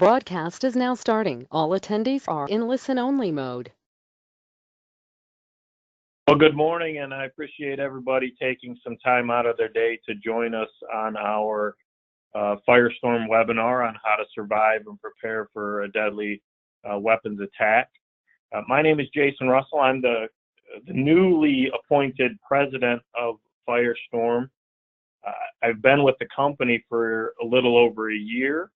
broadcast is now starting. All attendees are in listen-only mode. Well, good morning, and I appreciate everybody taking some time out of their day to join us on our Firestorm webinar on how to survive and prepare for a deadly weapons attack. My name is Jason Russell. I'm the newly appointed president of Firestorm. I've been with the company for a little over a year.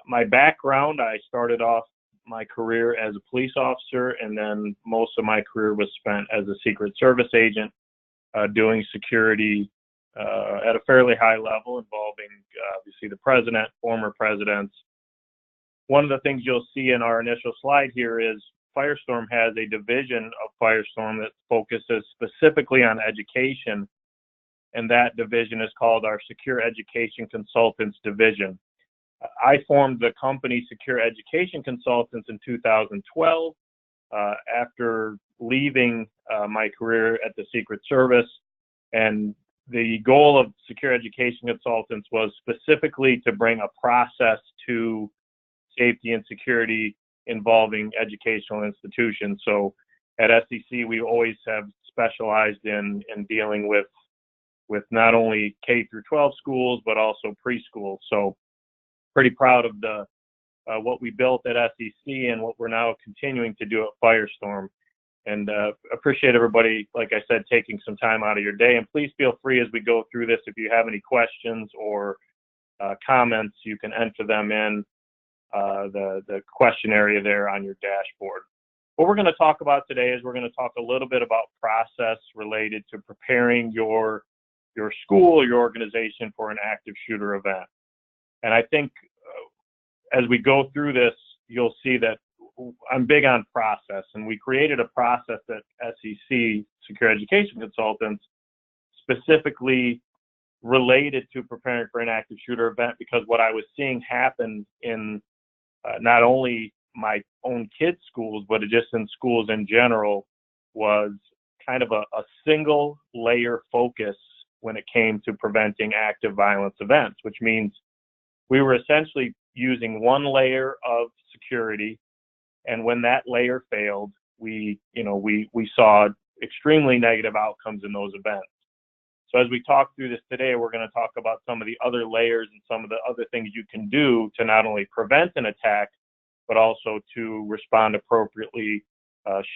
My background, I started off my career as a police officer, and then most of my career was spent as a Secret Service agent doing security at a fairly high level involving obviously the president, former presidents. One of the things you'll see in our initial slide here is Firestorm has a division of Firestorm that focuses specifically on education, and that division is called our Secure Education Consultants Division. I formed the company Secure Education Consultants in 2012 after leaving my career at the Secret Service, and the goal of Secure Education Consultants was specifically to bring a process to safety and security involving educational institutions. So at SEC, we always have specialized in dealing with not only K through 12 schools, but also preschool. So pretty proud of what we built at SEC and what we're now continuing to do at Firestorm. And appreciate everybody, like I said, taking some time out of your day. And please feel free as we go through this, if you have any questions or comments, you can enter them in the question area there on your dashboard. What we're going to talk about today is we're going to talk a little bit about process related to preparing your school or your organization for an active shooter event. And I think as we go through this, you'll see that I'm big on process, and we created a process at SEC, Secure Education Consultants, specifically related to preparing for an active shooter event, because what I was seeing happen in not only my own kids' schools, but just in schools in general, was kind of a single layer focus when it came to preventing active violence events, which means we were essentially using one layer of security, and when that layer failed, we saw extremely negative outcomes in those events. So as we talk through this today, we're going to talk about some of the other layers and some of the other things you can do to not only prevent an attack, but also to respond appropriately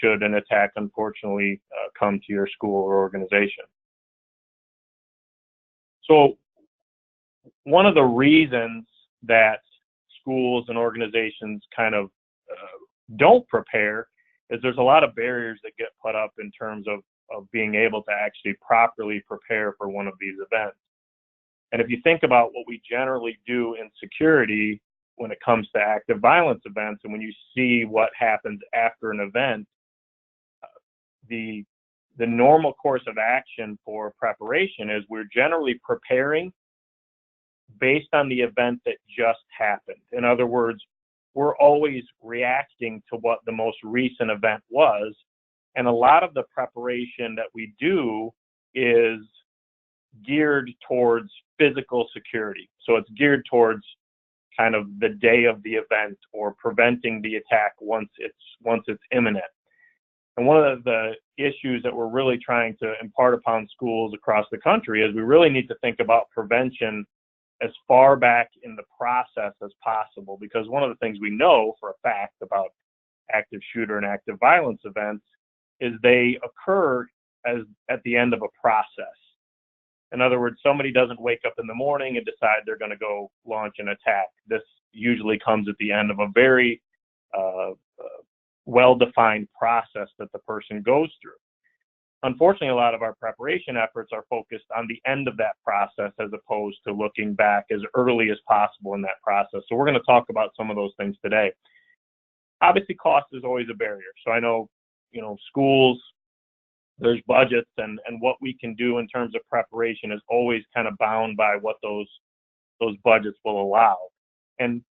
should an attack unfortunately come to your school or organization. So one of the reasons that schools and organizations kind of don't prepare is there's a lot of barriers that get put up in terms of being able to actually properly prepare for one of these events. And if you think about what we generally do in security when it comes to active violence events, and when you see what happens after an event, the normal course of action for preparation is we're generally preparing based on the event that just happened. In other words, we're always reacting to what the most recent event was. And a lot of the preparation that we do is geared towards physical security. So it's geared towards kind of the day of the event or preventing the attack once it's imminent. And one of the issues that we're really trying to impart upon schools across the country is we really need to think about prevention as far back in the process as possible, because one of the things we know for a fact about active shooter and active violence events is they occur at the end of a process. In other words, somebody doesn't wake up in the morning and decide they're going to go launch an attack. This usually comes at the end of a very well-defined process that the person goes through. Unfortunately, a lot of our preparation efforts are focused on the end of that process as opposed to looking back as early as possible in that process. So we're going to talk about some of those things today. Obviously, cost is always a barrier. So I know, schools, there's budgets, and what we can do in terms of preparation is always kind of bound by what those budgets will allow. And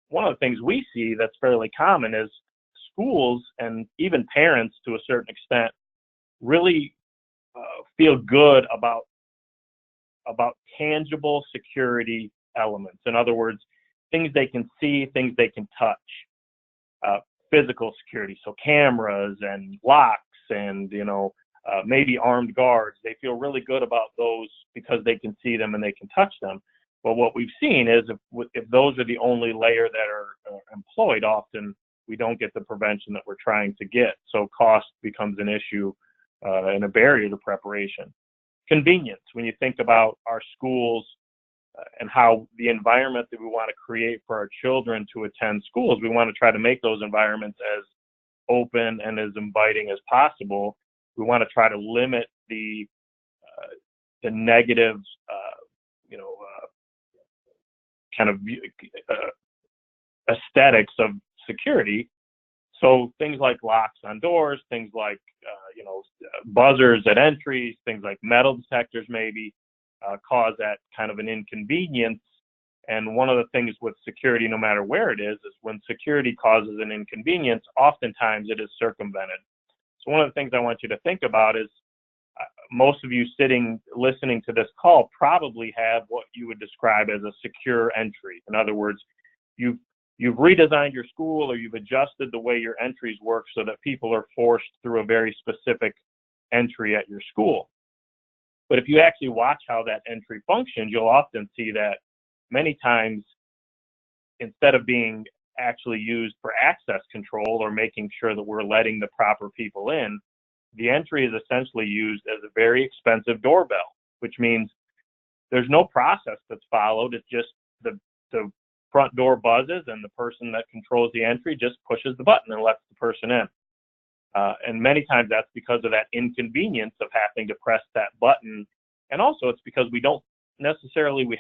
one of the things we see that's fairly common is schools and even parents to a certain extent really feel good about tangible security elements. In other words, things they can see, things they can touch. Physical security, so cameras and locks and, maybe armed guards. They feel really good about those because they can see them and they can touch them. But what we've seen is if those are the only layer that are employed, often we don't get the prevention that we're trying to get. So cost becomes an issue and a barrier to preparation. Convenience, when you think about our schools and how the environment that we want to create for our children to attend schools, we want to try to make those environments as open and as inviting as possible. We want to try to limit the negative, kind of aesthetics of security. So things like locks on doors, things like buzzers at entries, things like metal detectors maybe cause that kind of an inconvenience. And one of the things with security, no matter where it is when security causes an inconvenience, oftentimes it is circumvented. So one of the things I want you to think about is most of you listening to this call probably have what you would describe as a secure entry. In other words, you've redesigned your school or you've adjusted the way your entries work so that people are forced through a very specific entry at your school. But if you actually watch how that entry functions, you'll often see that many times, instead of being actually used for access control or making sure that we're letting the proper people in, the entry is essentially used as a very expensive doorbell, which means there's no process that's followed. It's just the front door buzzes and the person that controls the entry just pushes the button and lets the person in. And many times that's because of that inconvenience of having to press that button. And also it's because we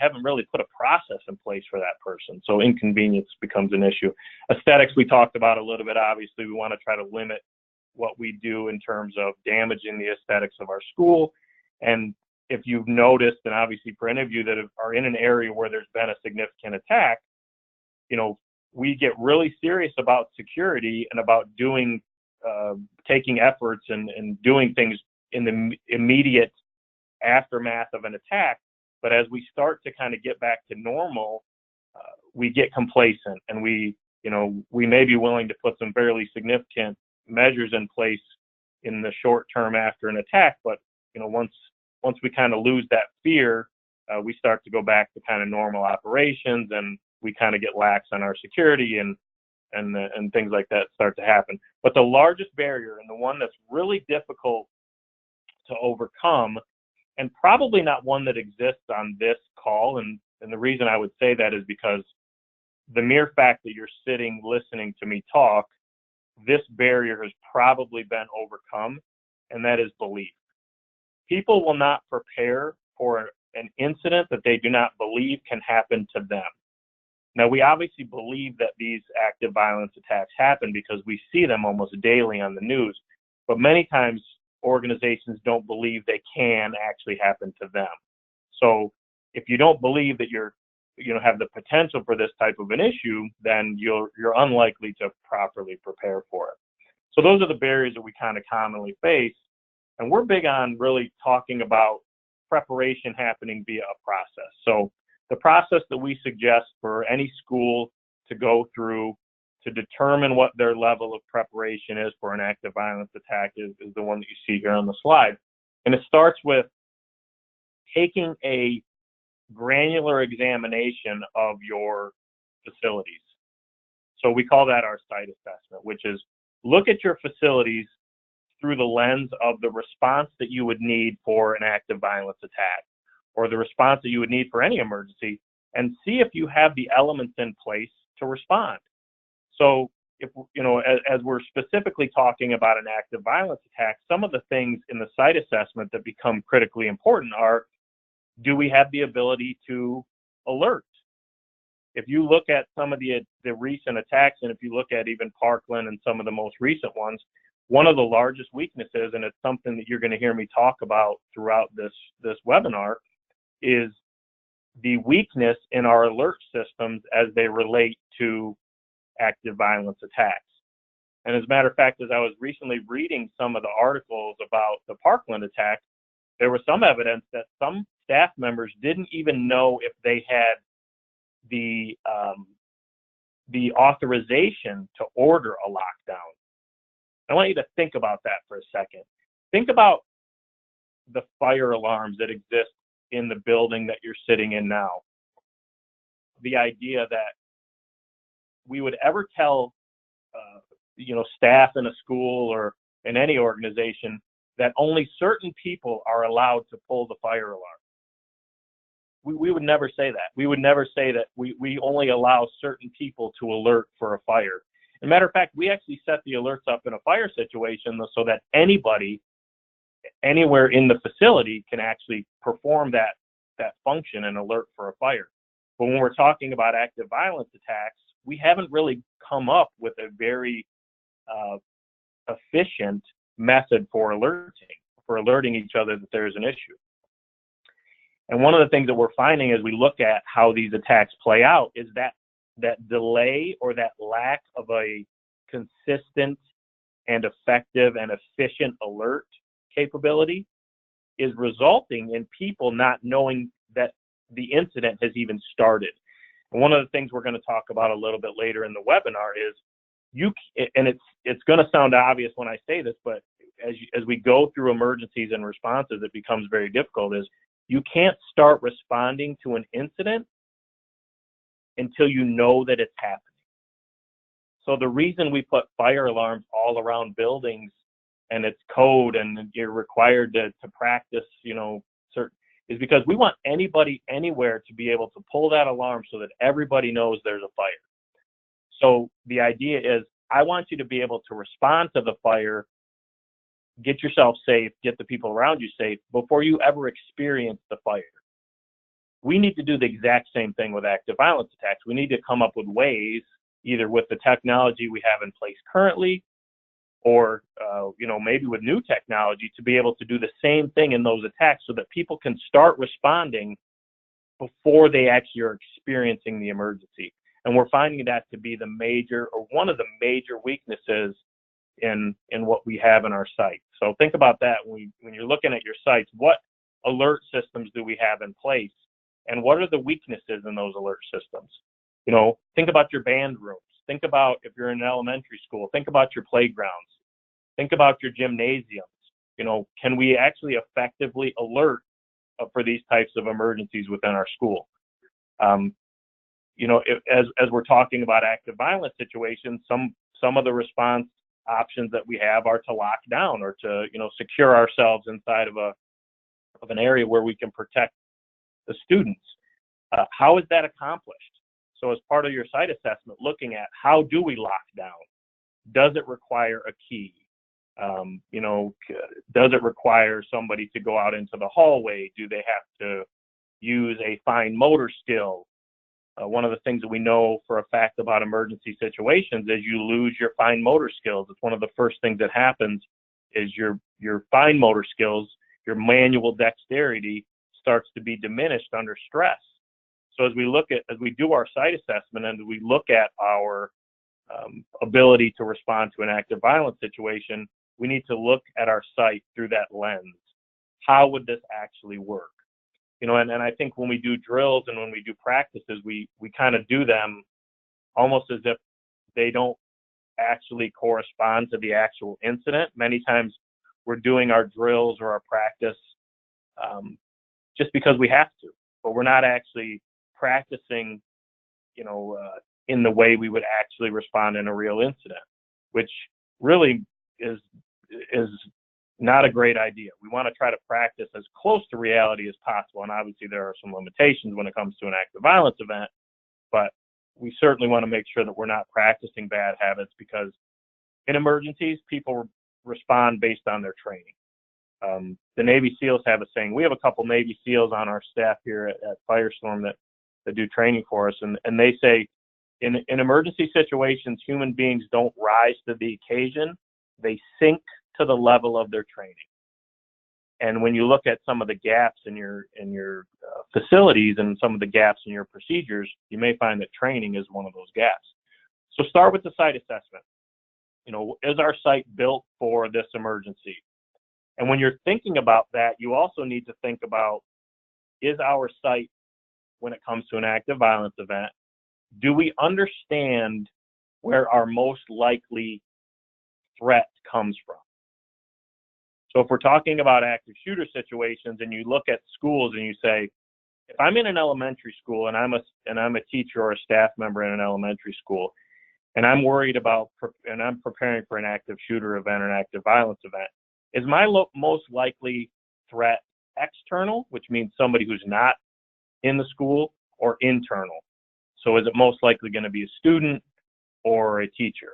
haven't really put a process in place for that person. So inconvenience becomes an issue. Aesthetics, we talked about a little bit. Obviously, we want to try to limit what we do in terms of damaging the aesthetics of our school. And if you've noticed, and obviously for any of you that are in an area where there's been a significant attack, we get really serious about security and about taking efforts and doing things in the immediate aftermath of an attack. But as we start to kind of get back to normal, we get complacent, and we may be willing to put some fairly significant measures in place in the short term after an attack. But once we kind of lose that fear, we start to go back to kind of normal operations, and we kind of get lax on our security and things like that start to happen. But the largest barrier, and the one that's really difficult to overcome, and probably not one that exists on this call, and the reason I would say that is because the mere fact that you're sitting listening to me talk, this barrier has probably been overcome, and that is belief. People will not prepare for an incident that they do not believe can happen to them. Now, we obviously believe that these active violence attacks happen because we see them almost daily on the news, but many times organizations don't believe they can actually happen to them. So if you don't believe that you're have the potential for this type of an issue, then you're unlikely to properly prepare for it. So those are the barriers that we kind of commonly face, and we're big on really talking about preparation happening via a process. So the process that we suggest for any school to go through to determine what their level of preparation is for an active violence attack is the one that you see here on the slide. And it starts with taking a granular examination of your facilities. So we call that our site assessment, which is look at your facilities through the lens of the response that you would need for an active violence attack, or the response that you would need for any emergency, and see if you have the elements in place to respond. So if, as we're specifically talking about an active violence attack, some of the things in the site assessment that become critically important are, do we have the ability to alert? If you look at some of the recent attacks, and if you look at even Parkland and some of the most recent ones, one of the largest weaknesses, and it's something that you're going to hear me talk about throughout this webinar, is the weakness in our alert systems as they relate to active violence attacks. And as a matter of fact, as I was recently reading some of the articles about the Parkland attack, there was some evidence that some staff members didn't even know if they had the the authorization to order a lockdown. I want you to think about that for a second. Think about the fire alarms that exist in the building that you're sitting in now. The idea that we would ever tell staff in a school or in any organization that only certain people are allowed to pull the fire alarm. We would never say that. We would never say that we only allow certain people to alert for a fire. As a matter of fact, we actually set the alerts up in a fire situation so that anybody, anywhere in the facility can actually perform that function and alert for a fire. But when we're talking about active violence attacks, we haven't really come up with a very efficient method for alerting each other that there's an issue. And one of the things that we're finding as we look at how these attacks play out is that delay or that lack of a consistent and effective and efficient alert capability is resulting in people not knowing that the incident has even started. And one of the things we're going to talk about a little bit later in the webinar is it's going to sound obvious when I say this, but as we go through emergencies and responses, it becomes very difficult, is you can't start responding to an incident until you know that it's happening. So the reason we put fire alarms all around buildings and it's code and you're required to practice, certain, is because we want anybody anywhere to be able to pull that alarm so that everybody knows there's a fire. So the idea is, I want you to be able to respond to the fire, get yourself safe, get the people around you safe before you ever experience the fire. We need to do the exact same thing with active violence attacks. We need to come up with ways, either with the technology we have in place currently, or maybe with new technology, to be able to do the same thing in those attacks so that people can start responding before they actually are experiencing the emergency. And we're finding that to be one of the major weaknesses in what we have in our site. So think about that when you're looking at your sites. What alert systems do we have in place, and what are the weaknesses in those alert systems? Think about your band rooms. Think about, if you're in an elementary school, think about your playgrounds. Think about your gymnasiums. Can we actually effectively alert for these types of emergencies within our school? As we're talking about active violence situations, some of the response options that we have are to lock down or to secure ourselves inside of an area where we can protect the students. How is that accomplished? So as part of your site assessment, looking at how do we lock down? Does it require a key? Does it require somebody to go out into the hallway? Do they have to use a fine motor skill? One of the things that we know for a fact about emergency situations is you lose your fine motor skills. It's one of the first things that happens is your fine motor skills, your manual dexterity starts to be diminished under stress. So as we do our site assessment and we look at our ability to respond to an active violence situation, we need to look at our site through that lens. How would this actually work? And I think when we do drills and when we do practices, we kind of do them almost as if they don't actually correspond to the actual incident. Many times we're doing our drills or our practice just because we have to, but we're not actually practicing, in the way we would actually respond in a real incident, which really is not a great idea. We want to try to practice as close to reality as possible, and obviously there are some limitations when it comes to an active violence event, but we certainly want to make sure that we're not practicing bad habits, because in emergencies, people respond based on their training. The Navy SEALs have a saying. We have a couple Navy SEALs on our staff here at Firestorm that do training for us, and they say in emergency situations, human beings don't rise to the occasion, they sink to the level of their training. And when you look at some of the gaps in your facilities and some of the gaps in your procedures, you may find that training is one of those gaps. So start with the site assessment. Is our site built for this emergency? And when you're thinking about that, you also need to think about, is our site, when it comes to an active violence event, do we understand where our most likely threat comes from? So if we're talking about active shooter situations and you look at schools and you say, if I'm in an elementary school and I'm a teacher or a staff member in an elementary school, and I'm worried about and I'm preparing for an active shooter event or an active violence event, is my most likely threat external, which means somebody who's not in the school, or internal? So is it most likely going to be a student or a teacher?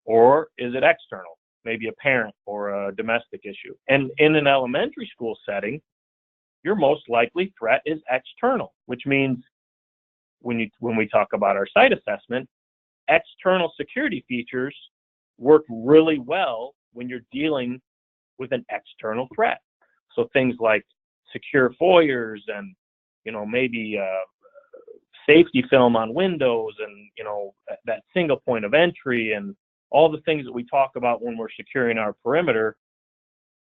Or is it external, maybe a parent or a domestic issue? And in an elementary school setting, your most likely threat is external, which means when we talk about our site assessment, external security features work really well when you're dealing with an external threat. So things like secure foyers and, maybe safety film on windows and, that single point of entry and all the things that we talk about when we're securing our perimeter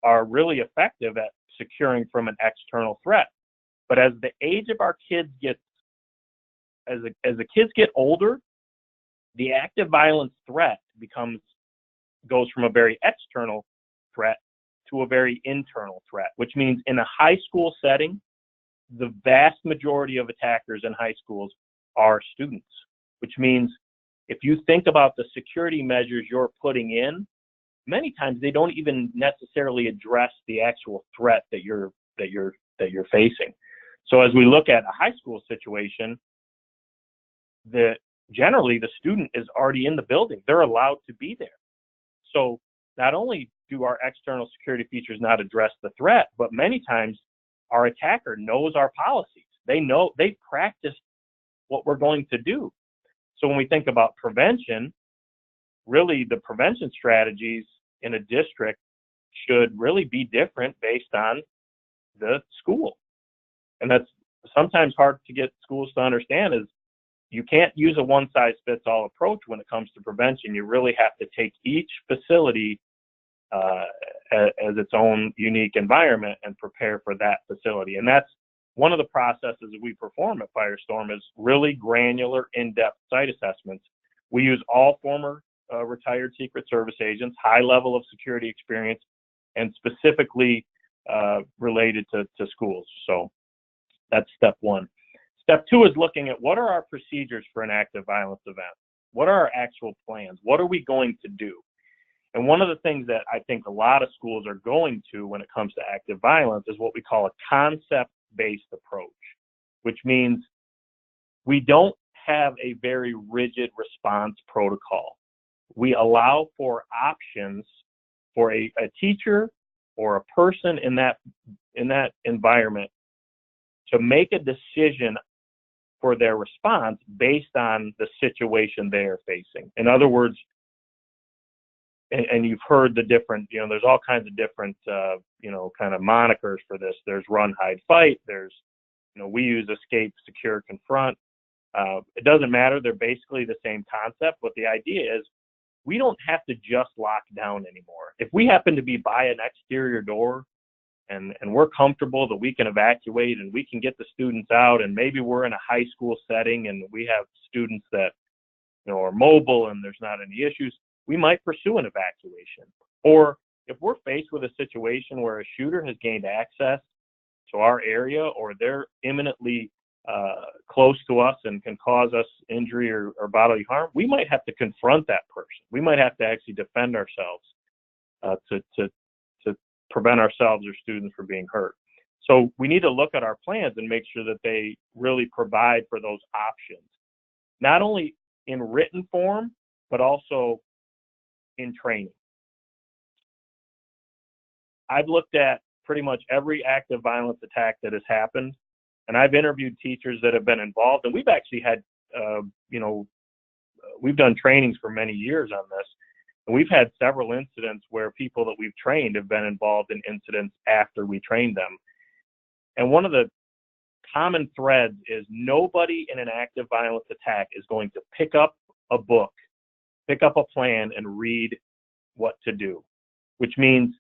are really effective at securing from an external threat. But as the age of our kids as the kids get older, the active violence threat goes from a very external threat to a very internal threat, which means in a high school setting, the vast majority of attackers in high schools are students, which means if you think about the security measures you're putting in, many times they don't even necessarily address the actual threat that you're facing. So as we look at a high school situation, generally the student is already in the building. They're allowed to be there. So not only do our external security features not address the threat, but many times our attacker knows our policies. They practiced what we're going to do. So when we think about prevention, really the prevention strategies in a district should really be different based on the school. And that's sometimes hard to get schools to understand, is you can't use a one-size-fits-all approach when it comes to prevention. You really have to take each facility as its own unique environment and prepare for that facility. And that's one of the processes that we perform at Firestorm, is really granular, in-depth site assessments. We use all former retired Secret Service agents, high level of security experience, and specifically related to schools. So that's step one. Step two is looking at what are our procedures for an active violence event? What are our actual plans? What are we going to do? And one of the things that I think a lot of schools are going to when it comes to active violence is what we call a concept-based approach, which means we don't have a very rigid response protocol. We allow for options for a teacher or a person in that environment to make a decision for their response based on the situation they are facing. In other words, and you've heard the different, there's all kinds of different, kind of monikers for this. There's run, hide, fight. There's, we use escape, secure, confront. It doesn't matter. They're basically the same concept, but the idea is we don't have to just lock down anymore. If we happen to be by an exterior door and we're comfortable that we can evacuate and we can get the students out, and maybe we're in a high school setting and we have students that, are mobile and there's not any issues, we might pursue an evacuation. Or if we're faced with a situation where a shooter has gained access to our area, or they're imminently close to us and can cause us injury or bodily harm, we might have to confront that person. We might have to actually defend ourselves to prevent ourselves or students from being hurt. So we need to look at our plans and make sure that they really provide for those options, not only in written form, but also in training. I've looked at pretty much every active violence attack that has happened, and I've interviewed teachers that have been involved, and we've actually had, we've done trainings for many years on this, and we've had several incidents where people that we've trained have been involved in incidents after we trained them. And one of the common threads is nobody in an active violence attack is going to pick up a book, pick up a plan, and read what to do, which means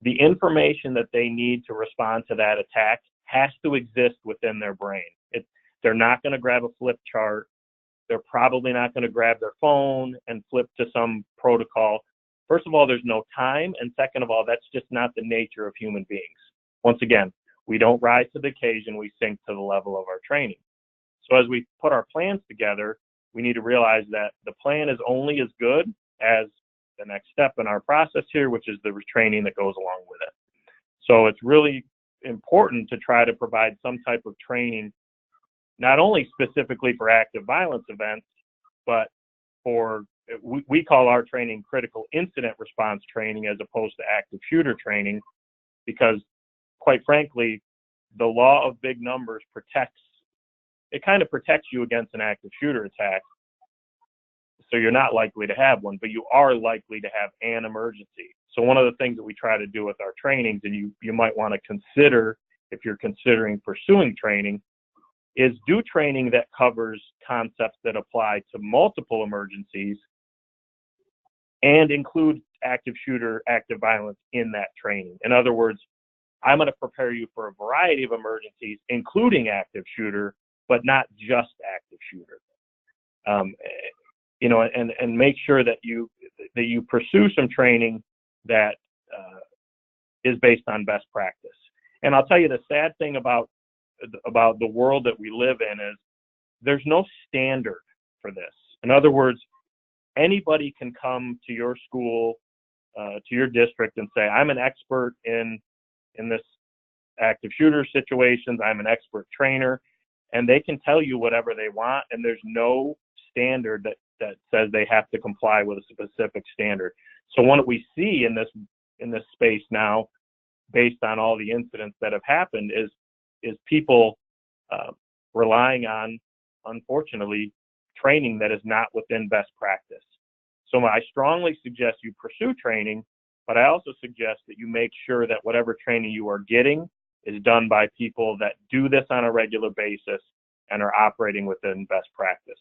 the information that they need to respond to that attack has to exist within their brain. They're not going to grab a flip chart. They're probably not going to grab their phone and flip to some protocol. First of all, there's no time. And second of all, that's just not the nature of human beings. Once again, we don't rise to the occasion, we sink to the level of our training. So as we put our plans together, we need to realize that the plan is only as good as the next step in our process here, which is the training that goes along with it. So it's really important to try to provide some type of training, not only specifically for active violence events, but for, we call our training critical incident response training as opposed to active shooter training, because quite frankly, the law of big numbers kind of protects you against an active shooter attack. So you're not likely to have one, but you are likely to have an emergency. So one of the things that we try to do with our trainings, and you might want to consider if you're considering pursuing training, is do training that covers concepts that apply to multiple emergencies and include active shooter, active violence in that training. In other words, I'm going to prepare you for a variety of emergencies, including active shooter, but not just active shooter. And make sure that you pursue some training that is based on best practice. And I'll tell you, the sad thing about the world that we live in is there's no standard for this. In other words, anybody can come to your school, to your district, and say, I'm an expert in this active shooter situations, I'm an expert trainer, and they can tell you whatever they want, and there's no standard that says they have to comply with a specific standard. So what we see in this space now, based on all the incidents that have happened, is people relying on, unfortunately, training that is not within best practice. So I strongly suggest you pursue training, but I also suggest that you make sure that whatever training you are getting is done by people that do this on a regular basis and are operating within best practice.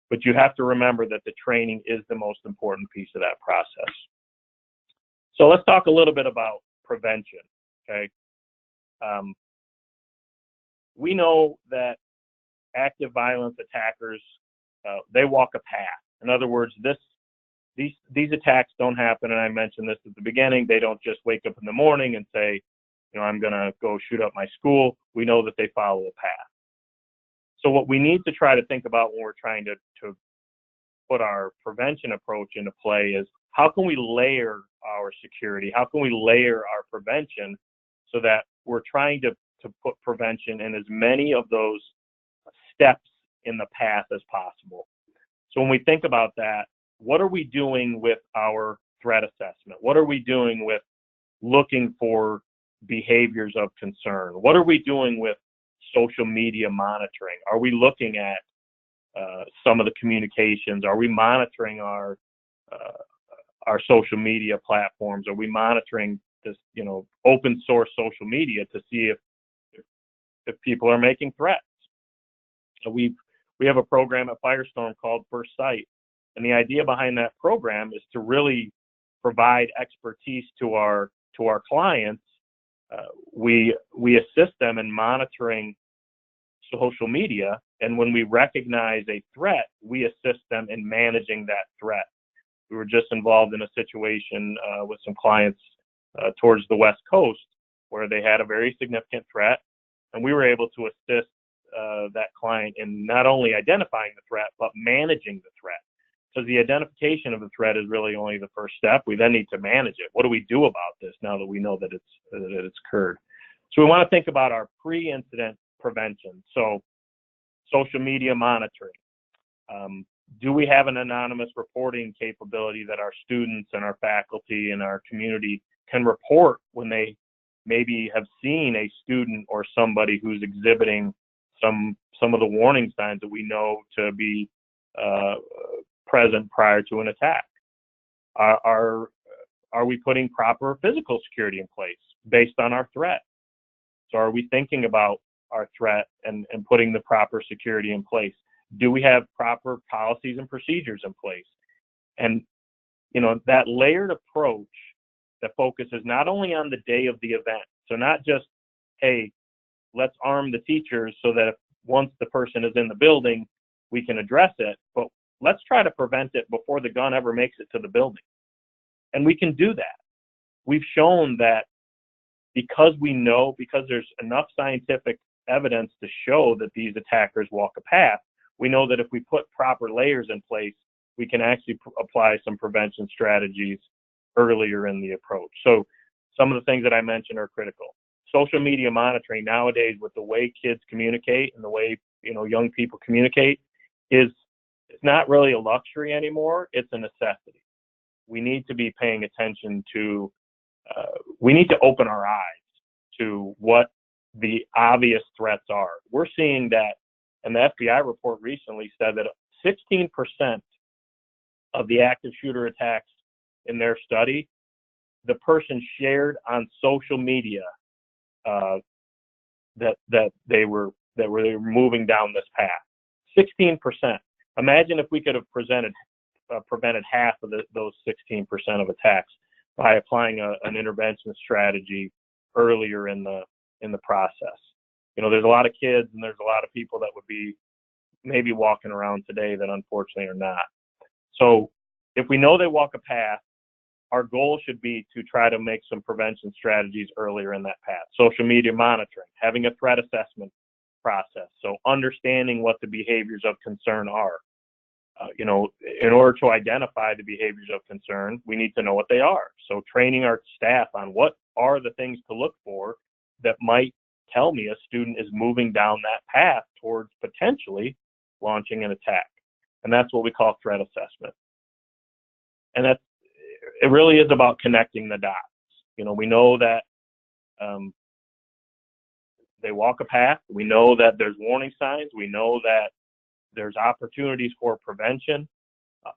But you have to remember that the training is the most important piece of that process. So let's talk a little bit about prevention, okay? We know that active violence attackers, they walk a path. In other words, these attacks don't happen, and I mentioned this at the beginning, they don't just wake up in the morning and say, I'm going to go shoot up my school. We know that they follow a path. So what we need to try to think about when we're trying to put our prevention approach into play is, how can we layer our security? How can we layer our prevention so that we're trying to put prevention in as many of those steps in the path as possible? So when we think about that, what are we doing with our threat assessment? What are we doing with looking for behaviors of concern? What are we doing with social media monitoring? Are we looking at some of the communications? Are we monitoring our social media platforms? Are we monitoring this, open source social media to see if people are making threats? So we have a program at Firestorm called First Sight, and the idea behind that program is to really provide expertise to our clients. We assist them in monitoring social media, and when we recognize a threat, we assist them in managing that threat. We were just involved in a situation with some clients towards the West Coast where they had a very significant threat, and we were able to assist that client in not only identifying the threat, but managing the threat. Because the identification of the threat is really only the first step. We then need to manage it. What do we do about this now that we know that it's occurred? So we want to think about our pre-incident prevention. So social media monitoring. Do we have an anonymous reporting capability that our students and our faculty and our community can report when they maybe have seen a student or somebody who's exhibiting some of the warning signs that we know to be present prior to an attack? Are we putting proper physical security in place based on our threat? So are we thinking about our threat and putting the proper security in place? Do we have proper policies and procedures in place? And, that layered approach that focuses not only on the day of the event, so not just, hey, let's arm the teachers so that once the person is in the building, we can address it, but let's try to prevent it before the gun ever makes it to the building. And we can do that. We've shown that because there's enough scientific evidence to show that these attackers walk a path, we know that if we put proper layers in place, we can actually apply some prevention strategies earlier in the approach. So some of the things that I mentioned are critical. Social media monitoring nowadays, with the way kids communicate and the way young people communicate, it's not really a luxury anymore. It's a necessity. We need to be paying attention to. We need to open our eyes to what the obvious threats are. We're seeing that, and the FBI report recently said that 16% of the active shooter attacks in their study, the person shared on social media that they were moving down this path. 16%. Imagine if we could have prevented half of those 16% of attacks by applying an intervention strategy earlier in the process. There's a lot of kids and there's a lot of people that would be maybe walking around today that unfortunately are not. So if we know they walk a path, our goal should be to try to make some prevention strategies earlier in that path. Social media monitoring, having a threat assessment process, so understanding what the behaviors of concern are. In order to identify the behaviors of concern, we need to know what they are. So training our staff on what are the things to look for that might tell me a student is moving down that path towards potentially launching an attack. And that's what we call threat assessment. And it really is about connecting the dots. We know that they walk a path. We know that there's warning signs. We know that there's opportunities for prevention.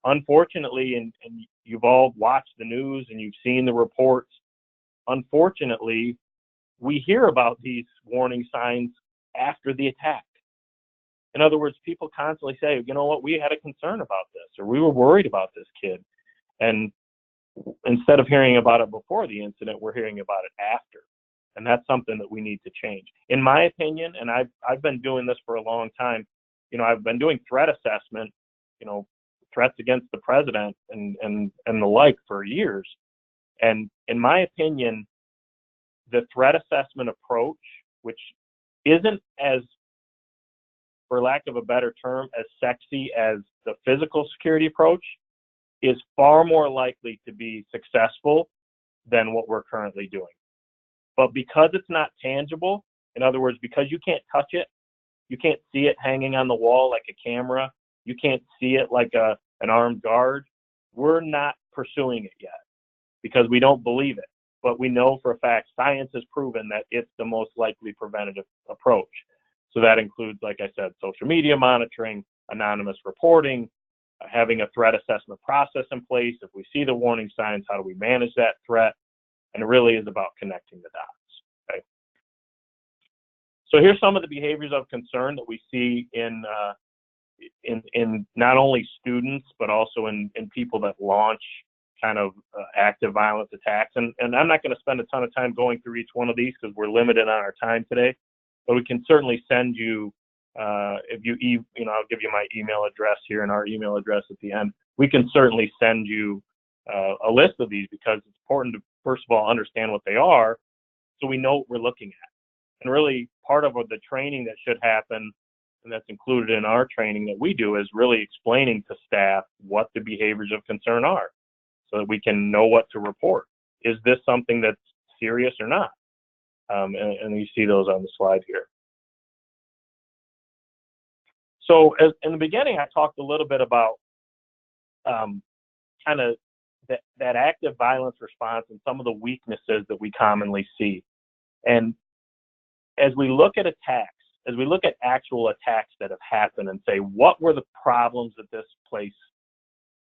Unfortunately, and you've all watched the news and you've seen the reports, unfortunately, we hear about these warning signs after the attack. In other words, people constantly say, you know what, we had a concern about this, or we were worried about this kid. And instead of hearing about it before the incident, we're hearing about it after. And that's something that we need to change. In my opinion, and I've been doing this for a long time, I've been doing threat assessment, threats against the president and the like for years. And in my opinion, the threat assessment approach, which isn't as, for lack of a better term, as sexy as the physical security approach, is far more likely to be successful than what we're currently doing. But because it's not tangible, in other words, because you can't touch it, you can't see it hanging on the wall like a camera, you can't see it like an armed guard, we're not pursuing it yet because we don't believe it. But we know for a fact science has proven that it's the most likely preventative approach. So that includes, like I said, social media monitoring, anonymous reporting, having a threat assessment process in place. If we see the warning signs, how do we manage that threat? And it really is about connecting the dots. Okay. So here's some of the behaviors of concern that we see in not only students, but also in people that launch kind of active violence attacks. And I'm not going to spend a ton of time going through each one of these because we're limited on our time today, but we can certainly send you, if you, I'll give you my email address here and our email address at the end. We can certainly send you a list of these because it's important to, first of all, understand what they are so we know what we're looking at. And really part of the training that should happen, and that's included in our training that we do, is really explaining to staff what the behaviors of concern are so that we can know what to report. Is this something that's serious or not? And you see those on the slide here. So in the beginning, I talked a little bit about kind of that active violence response and some of the weaknesses that we commonly see. And as we look at attacks, as we look at actual attacks that have happened and say, what were the problems that this place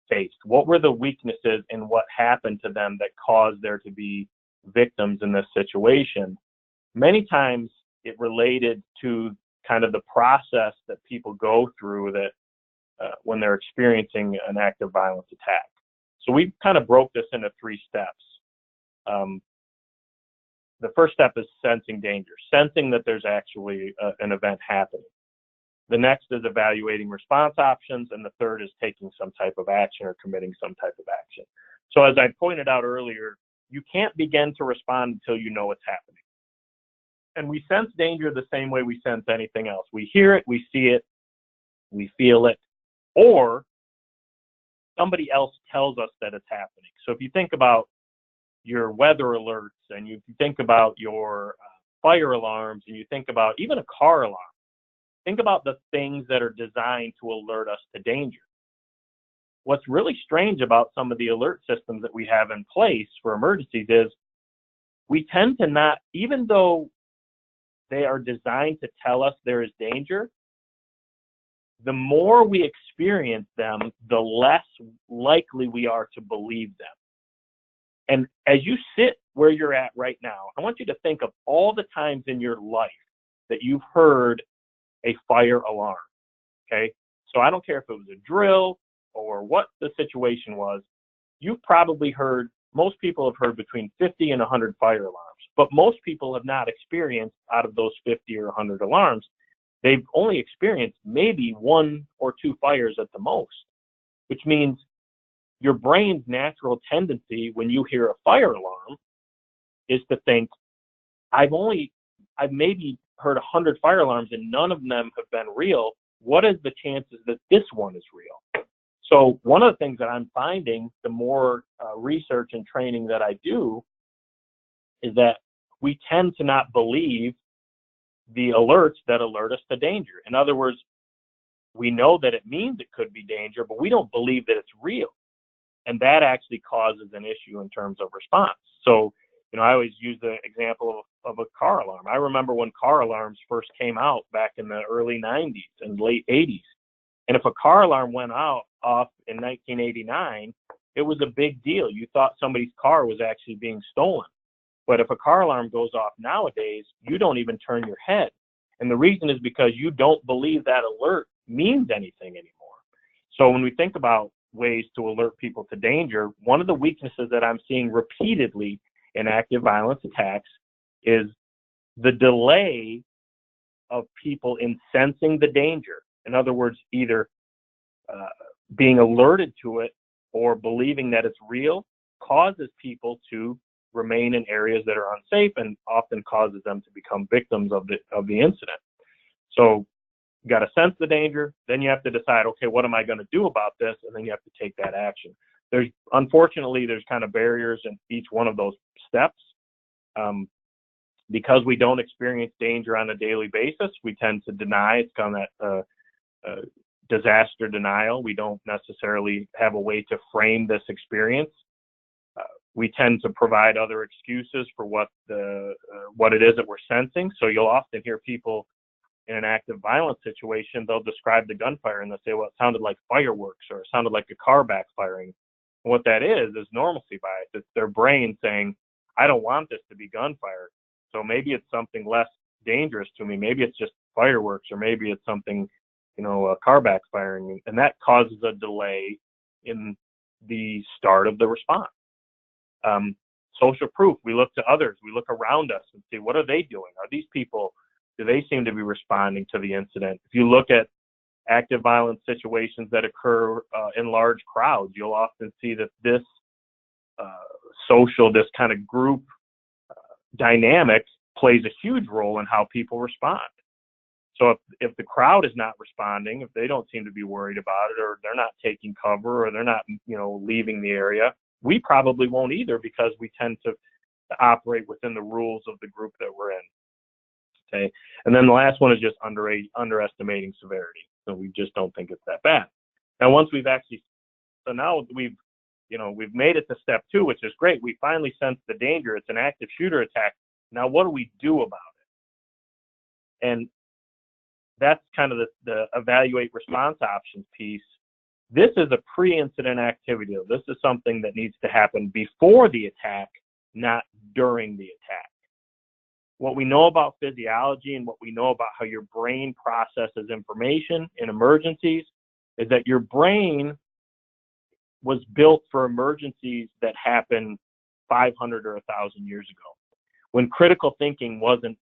faced? What were the weaknesses in what happened to them that caused there to be victims in this situation? Many times it related to kind of the process that people go through that when they're experiencing an active violence attack. So we kind of broke this into 3 steps. The first step is sensing danger, sensing that there's actually an event happening. The next is evaluating response options, and the third is taking some type of action or committing some type of action. So as I pointed out earlier, you can't begin to respond until you know what's happening. And we sense danger the same way we sense anything else. We hear it, we see it, we feel it, or somebody else tells us that it's happening. So if you think about your weather alerts, and you think about your fire alarms, and you think about even a car alarm, think about the things that are designed to alert us to danger. What's really strange about some of the alert systems that we have in place for emergencies is we tend to not, even though they are designed to tell us there is danger, the more we experience them, the less likely we are to believe them. And as you sit where you're at right now, I want you to think of all the times in your life that you've heard a fire alarm, okay? So I don't care if it was a drill or what the situation was, you've probably heard, most people have heard between 50 and 100 fire alarms, but most people have not experienced, out of those 50 or 100 alarms, they've only experienced maybe 1 or 2 fires at the most, which means your brain's natural tendency when you hear a fire alarm is to think, I've maybe heard 100 fire alarms and none of them have been real. What is the chances that this one is real? So one of the things that I'm finding, the more research and training that I do, is that we tend to not believe the alerts that alert us to danger. In other words, we know that it means it could be danger, but we don't believe that it's real. And that actually causes an issue in terms of response. So, I always use the example of a car alarm. I remember when car alarms first came out back in the early 90s and late 80s. And if a car alarm went off in 1989, it was a big deal. You thought somebody's car was actually being stolen. But if a car alarm goes off nowadays, you don't even turn your head. And the reason is because you don't believe that alert means anything anymore. So when we think about ways to alert people to danger, one of the weaknesses that I'm seeing repeatedly in active violence attacks is the delay of people in sensing the danger. In other words, either being alerted to it or believing that it's real causes people to remain in areas that are unsafe and often causes them to become victims of the incident. So you got to sense the danger, then you have to decide, okay, what am I going to do about this? And then you have to take that action. Unfortunately, there's kind of barriers in each one of those steps. Because we don't experience danger on a daily basis, we tend to deny. It's kind of that disaster denial. We don't necessarily have a way to frame this experience. We tend to provide other excuses for what it is that we're sensing. So you'll often hear people in an active violence situation, they'll describe the gunfire and they'll say, well, it sounded like fireworks or it sounded like a car backfiring. And what that is normalcy bias. It's their brain saying, I don't want this to be gunfire. So maybe it's something less dangerous to me. Maybe it's just fireworks, or maybe it's something, a car backfiring. And that causes a delay in the start of the response. Social proof. We look to others. We look around us and see, what are they doing? Are these people, do they seem to be responding to the incident? If you look at active violence situations that occur in large crowds, you'll often see that this this kind of group dynamic plays a huge role in how people respond. So if the crowd is not responding, if they don't seem to be worried about it, or they're not taking cover, or they're not, leaving the area, we probably won't either, because we tend to operate within the rules of the group that we're in. Okay. And then the last one is just underestimating severity. So we just don't think it's that bad. Now, now we've made it to step 2, which is great. We finally sense the danger. It's an active shooter attack. Now, what do we do about it? And that's kind of the evaluate response options piece. This is a pre-incident activity. This is something that needs to happen before the attack, not during the attack. What we know about physiology and what we know about how your brain processes information in emergencies is that your brain was built for emergencies that happened 500 or 1,000 years ago, when critical thinking wasn't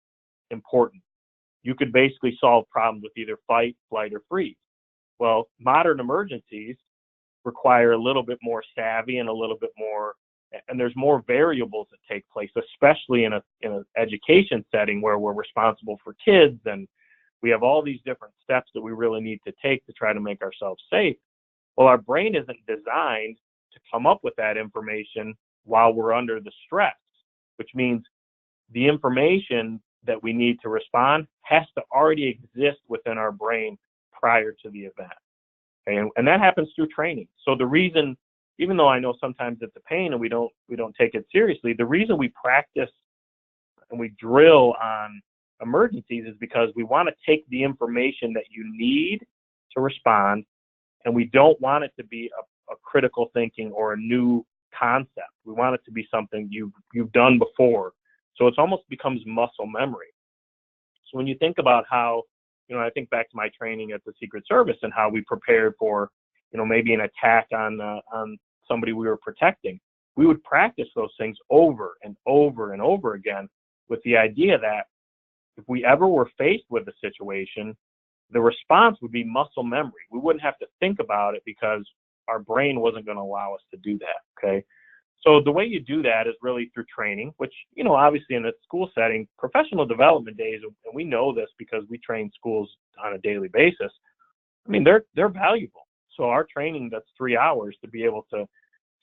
important. you could basically solve problems with either fight, flight, or freeze. Well, modern emergencies require a little bit more savvy and a little bit more, and there's more variables that take place, especially in an education setting where we're responsible for kids and we have all these different steps that we really need to take to try to make ourselves safe. Well, our brain isn't designed to come up with that information while we're under the stress, which means the information that we need to respond has to already exist within our brain prior to the event. Okay? And that happens through training. So the reason, even though I know sometimes it's a pain and we don't take it seriously, the reason we practice and we drill on emergencies is because we want to take the information that you need to respond, and we don't want it to be a critical thinking or a new concept. We want it to be something you've done before. So it almost becomes muscle memory. So when you think about how, I think back to my training at the Secret Service and how we prepared for, maybe an attack on somebody we were protecting, we would practice those things over and over and over again with the idea that if we ever were faced with a situation, the response would be muscle memory. We wouldn't have to think about it because our brain wasn't going to allow us to do that, okay? So the way you do that is really through training, which, obviously in a school setting, professional development days, and we know this because we train schools on a daily basis, they're valuable. So our training that's 3 hours to be able to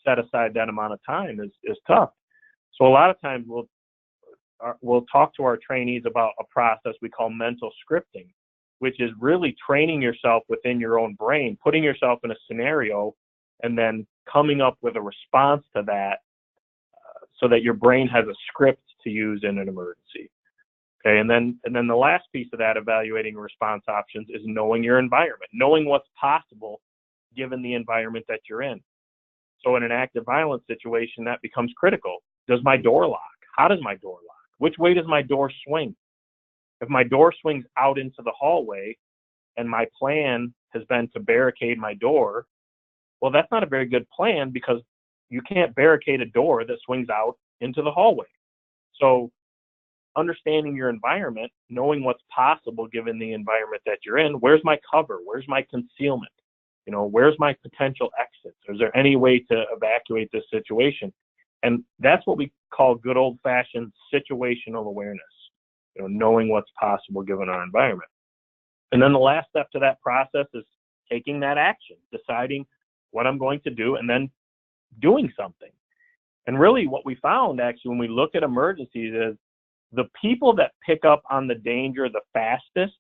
set aside that amount of time is tough. So a lot of times we'll talk to our trainees about a process we call mental scripting, which is really training yourself within your own brain, putting yourself in a scenario, and then coming up with a response to that so that your brain has a script to use in an emergency. Okay, and then the last piece of that, evaluating response options, is knowing your environment, knowing what's possible given the environment that you're in. So in an active violence situation, that becomes critical. Does my door lock? How does my door lock? Which way does my door swing? If my door swings out into the hallway and my plan has been to barricade my door, well, that's not a very good plan because you can't barricade a door that swings out into the hallway. So understanding your environment, knowing what's possible given the environment that you're in, where's my cover? Where's my concealment? Where's my potential exits? Is there any way to evacuate this situation? And that's what we call good old-fashioned situational awareness, knowing what's possible given our environment. And then the last step to that process is taking that action, deciding what I'm going to do, and then doing something. And really what we found, actually, when we look at emergencies is the people that pick up on the danger the fastest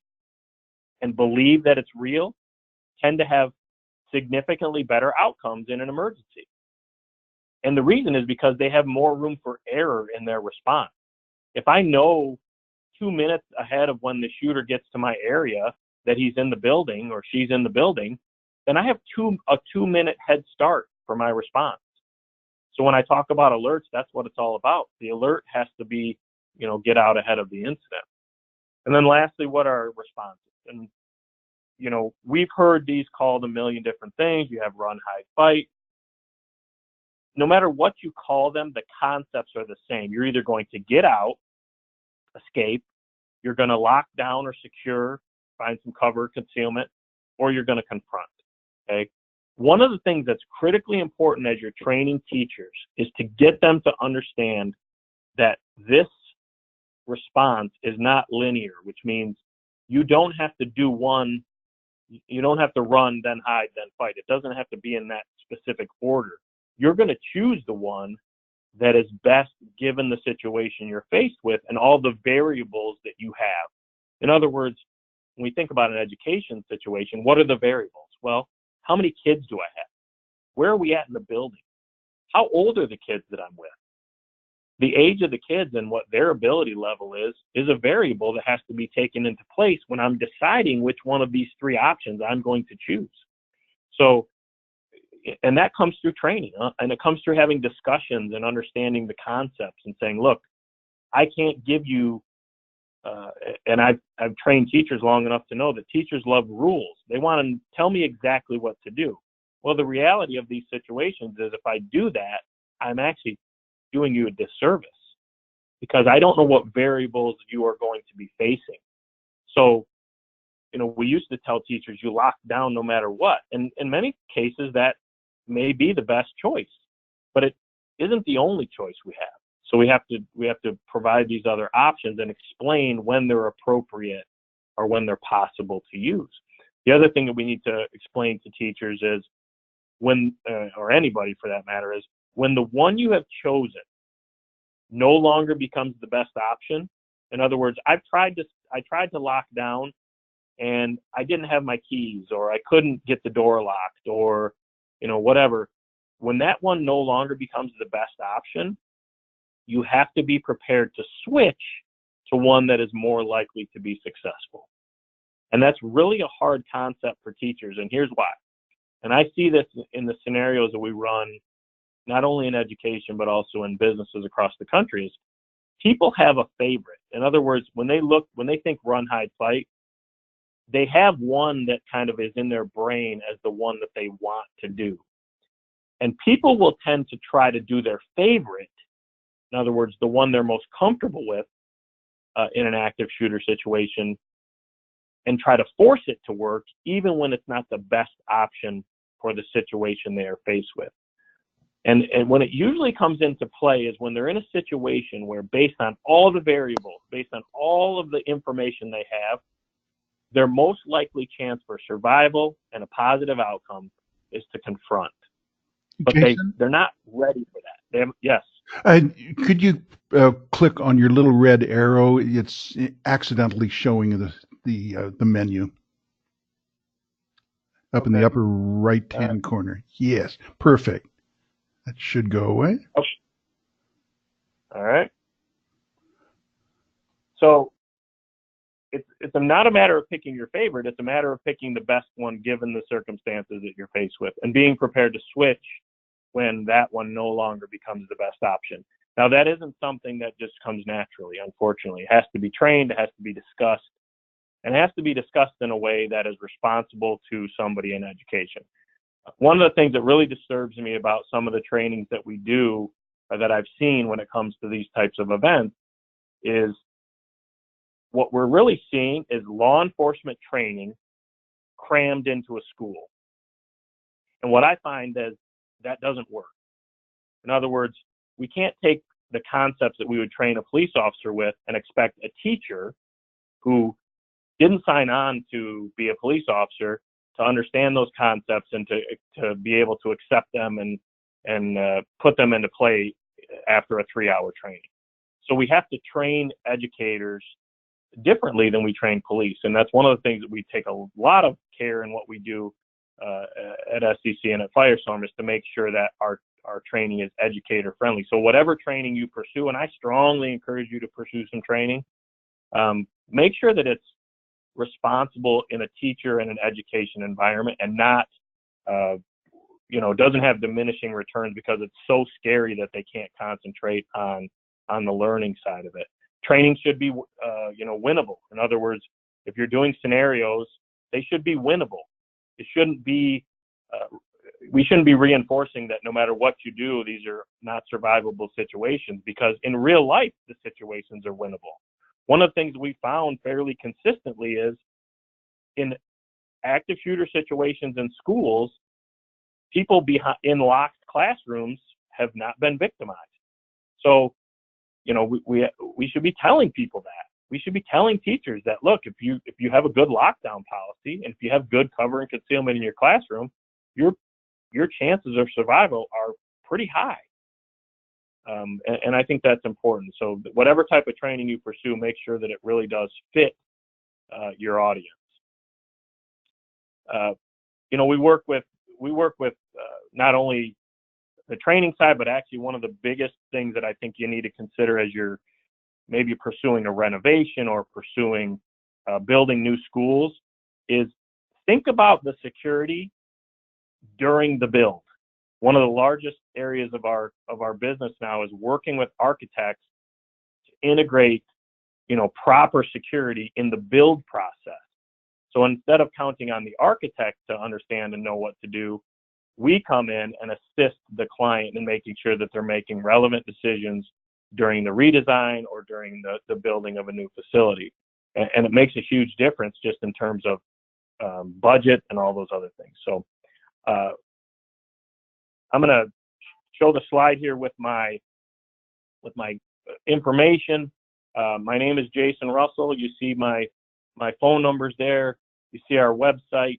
and believe that it's real tend to have significantly better outcomes in an emergency. And the reason is because they have more room for error in their response. If I know 2 minutes ahead of when the shooter gets to my area that he's in the building or she's in the building, then I have a 2-minute head start for my response. So when I talk about alerts, that's what it's all about. The alert has to be, get out ahead of the incident. And then lastly, what are responses? And, we've heard these called a million different things. You have run, hide, fight. No matter what you call them, the concepts are the same. You're either going to get out, escape, you're going to lock down or secure, find some cover, concealment, or you're going to confront, okay? One of the things that's critically important as you're training teachers is to get them to understand that this response is not linear, which means you don't have to do one, you don't have to run, then hide, then fight. It doesn't have to be in that specific order. You're going to choose the one that is best given the situation you're faced with and all the variables that you have. In other words, when we think about an education situation, what are the variables? Well, how many kids do I have? Where are we at in the building? How old are the kids that I'm with? The age of the kids and what their ability level is a variable that has to be taken into place when I'm deciding which one of these 3 options I'm going to choose. So, and that comes through training, and it comes through having discussions and understanding the concepts and saying, look, I can't give you, and I've trained teachers long enough to know that teachers love rules. They want to tell me exactly what to do. Well, the reality of these situations is if I do that, I'm actually doing you a disservice because I don't know what variables you are going to be facing. So, we used to tell teachers you lock down no matter what. And in many cases, that may be the best choice, but it isn't the only choice we have. So we have to provide these other options and explain when they're appropriate or when they're possible to use. The other thing that we need to explain to teachers is when, or anybody for that matter, is when the one you have chosen no longer becomes the best option. In other words, I tried to lock down and I didn't have my keys, or I couldn't get the door locked, or whatever. When that one no longer becomes the best option, you have to be prepared to switch to one that is more likely to be successful. And that's really a hard concept for teachers, and here's why. And I see this in the scenarios that we run, not only in education, but also in businesses across the country, is people have a favorite. In other words, when they think run, hide, fight, they have one that kind of is in their brain as the one that they want to do. And people will tend to try to do their favorite, in other words, the one they're most comfortable with in an active shooter situation, and try to force it to work even when it's not the best option for the situation they are faced with. And when it usually comes into play is when they're in a situation where, based on all the variables, based on all of the information they have, their most likely chance for survival and a positive outcome is to confront. But Jason? they're not ready for that. Yes. Could you click on your little red arrow? It's accidentally showing the menu up in the upper right-hand corner. Yes, perfect. That should go away. Okay. All right. So it's not a matter of picking your favorite. It's a matter of picking the best one given the circumstances that you're faced with, and being prepared to switch when that one no longer becomes the best option. Now, that isn't something that just comes naturally, unfortunately. It has to be trained, it has to be discussed, and it has to be discussed in a way that is responsible to somebody in education. One of the things that really disturbs me about some of the trainings that we do, or that I've seen when it comes to these types of events, is what we're really seeing is law enforcement training crammed into a school. And what I find is that doesn't work. In other words, we can't take the concepts that we would train a police officer with and expect a teacher who didn't sign on to be a police officer to understand those concepts and to be able to accept them and put them into play after a 3-hour training. So we have to train educators differently than we train police. And that's one of the things that we take a lot of care in what we do at SCC and at Firestorm, is to make sure that our training is educator friendly. So whatever training you pursue, and I strongly encourage you to pursue some training, make sure that it's responsible in a teacher and an education environment, and not, doesn't have diminishing returns because it's so scary that they can't concentrate on the learning side of it. Training should be, winnable. In other words, if you're doing scenarios, they should be winnable. It shouldn't be, we shouldn't be reinforcing that no matter what you do, these are not survivable situations, because in real life, the situations are winnable. One of the things we found fairly consistently is in active shooter situations in schools, people in locked classrooms have not been victimized. So, we should be telling people that. We should be telling teachers that, look, if you have a good lockdown policy, and if you have good cover and concealment in your classroom, your chances of survival are pretty high. And I think that's important. So whatever type of training you pursue, make sure that it really does fit your audience. We work with not only the training side, but actually one of the biggest things that I think you need to consider as you're maybe pursuing a renovation or pursuing building new schools is think about the security during the build. One of the largest areas of our business now is working with architects to integrate, proper security in the build process. So instead of counting on the architect to understand and know what to do, we come in and assist the client in making sure that they're making relevant decisions during the redesign or during the building of a new facility. and it makes a huge difference just in terms of budget and all those other things. So I'm going to show the slide here with my information. My name is Jason Russell. You see my phone numbers there. You see our website.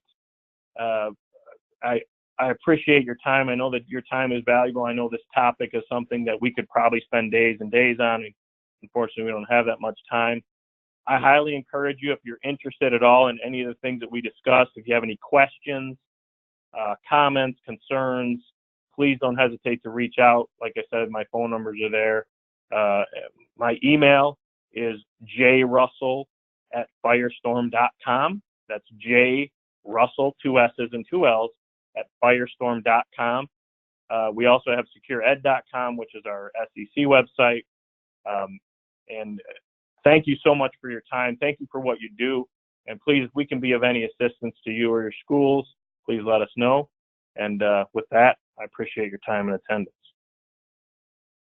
I appreciate your time. I know that your time is valuable. I know this topic is something that we could probably spend days and days on. Unfortunately, we don't have that much time. I highly encourage you, if you're interested at all in any of the things that we discussed, if you have any questions, comments, concerns, please don't hesitate to reach out. Like I said, my phone numbers are there. My email is jrussell@firestorm.com. That's jrussell, 2 S's and 2 L's, at firestorm.com. We also have SecureEd.com, which is our SEC website. And thank you so much for your time. Thank you for what you do. And please, if we can be of any assistance to you or your schools, please let us know. And with that, I appreciate your time and attendance.